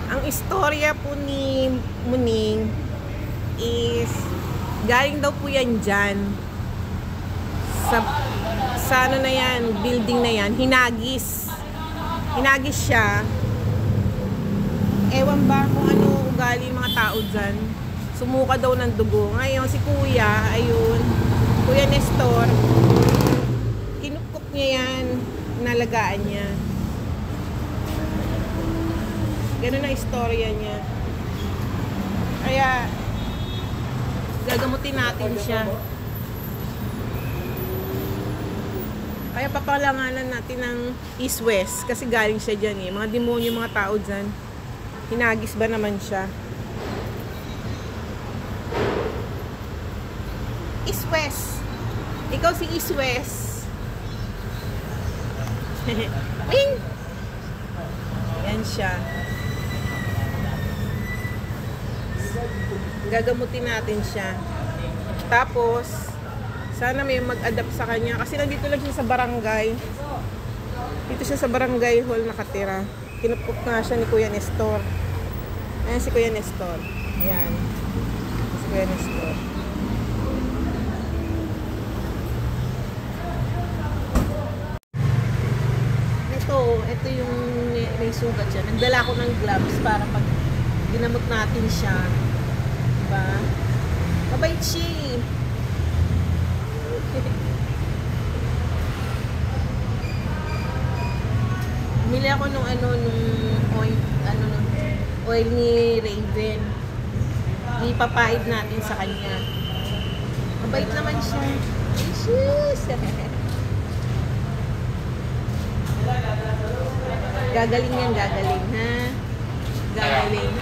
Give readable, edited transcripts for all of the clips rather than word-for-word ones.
Ang istorya po ni Muning is galing daw po yan dyan sa ano na yan, building na yan, hinagis siya. Ewan ba kung ano ugali mga tao dyan, sumuka daw ng dugo. Ngayon si kuya, ayun, Kuya Nestor, kinukok niya yan, nalagaan niya. Ganun ang istorya niya. Kaya gagamutin natin siya. Kaya papalanganan natin ng East-West kasi galing siya dyan eh. Mga demonyo, mga tao dyan. Hinagis ba naman siya? East-West. Ikaw si East-West. Wing! Yan siya. Gagamutin natin siya. Tapos sana may mag-adapt sa kanya kasi nandito lang siya sa barangay. Dito siya sa barangay hall nakatira. Kinupok nga siya ni Kuya Nestor. Ayan si Kuya Nestor. Ayan. Si Kuya Nestor. Ito yung may sugat siya. Nagdala ko ng gloves para pag ginamot natin siya. Diba? Mabait siya. Bumili ako nung oil ni Raven. Ipapahid natin sa kanya. Mabait naman siya. Gagaling yan, gagaling, ha? Gagaling.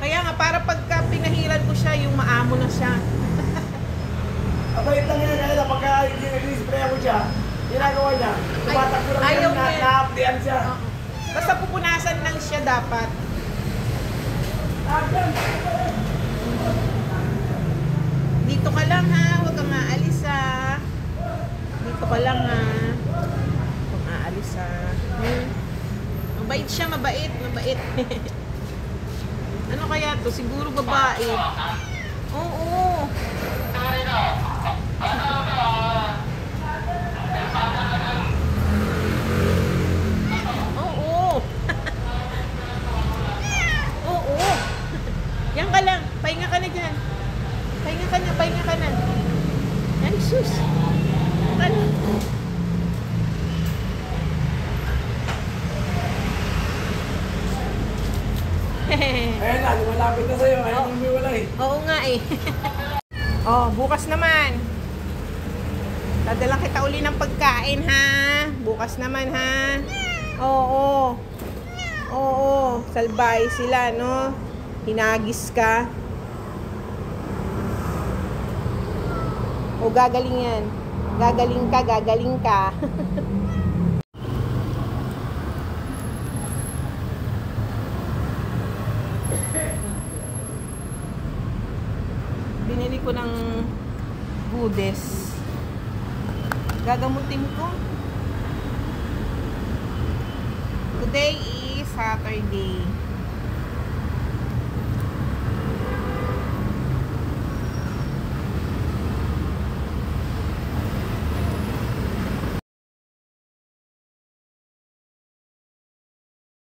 Kaya nga, para pagka pinahiran ko siya, yung maamo na siya. Mabait lang yan kanila pagka nag-spray ako siya. Ginagawa niya. Tumatakbo lang ayaw yan, na-updatean siya. Basta pupunasan lang siya dapat. Dito ka lang ha, huwag kang aalis ha. Dito ka lang ha. Huwag kang aalis ha. Mabait siya, mabait. Ano kaya to? Siguro babae. Oo. Oo. Yan ka lang. Pahinga ka na dyan. Pahinga ka na. Ay, sus. Ano? Ayan na, lumalapit na sa'yo. Ayan yung may wala eh. Oo nga eh. Oh, bukas naman. Dadalang kita uli ng pagkain ha. Bukas naman ha. Oo. Salbay sila no. Hinagis ka. O gagaling yan. Gagaling ka. Binili ko ng goodies. Gagamutin ko. Today is Saturday.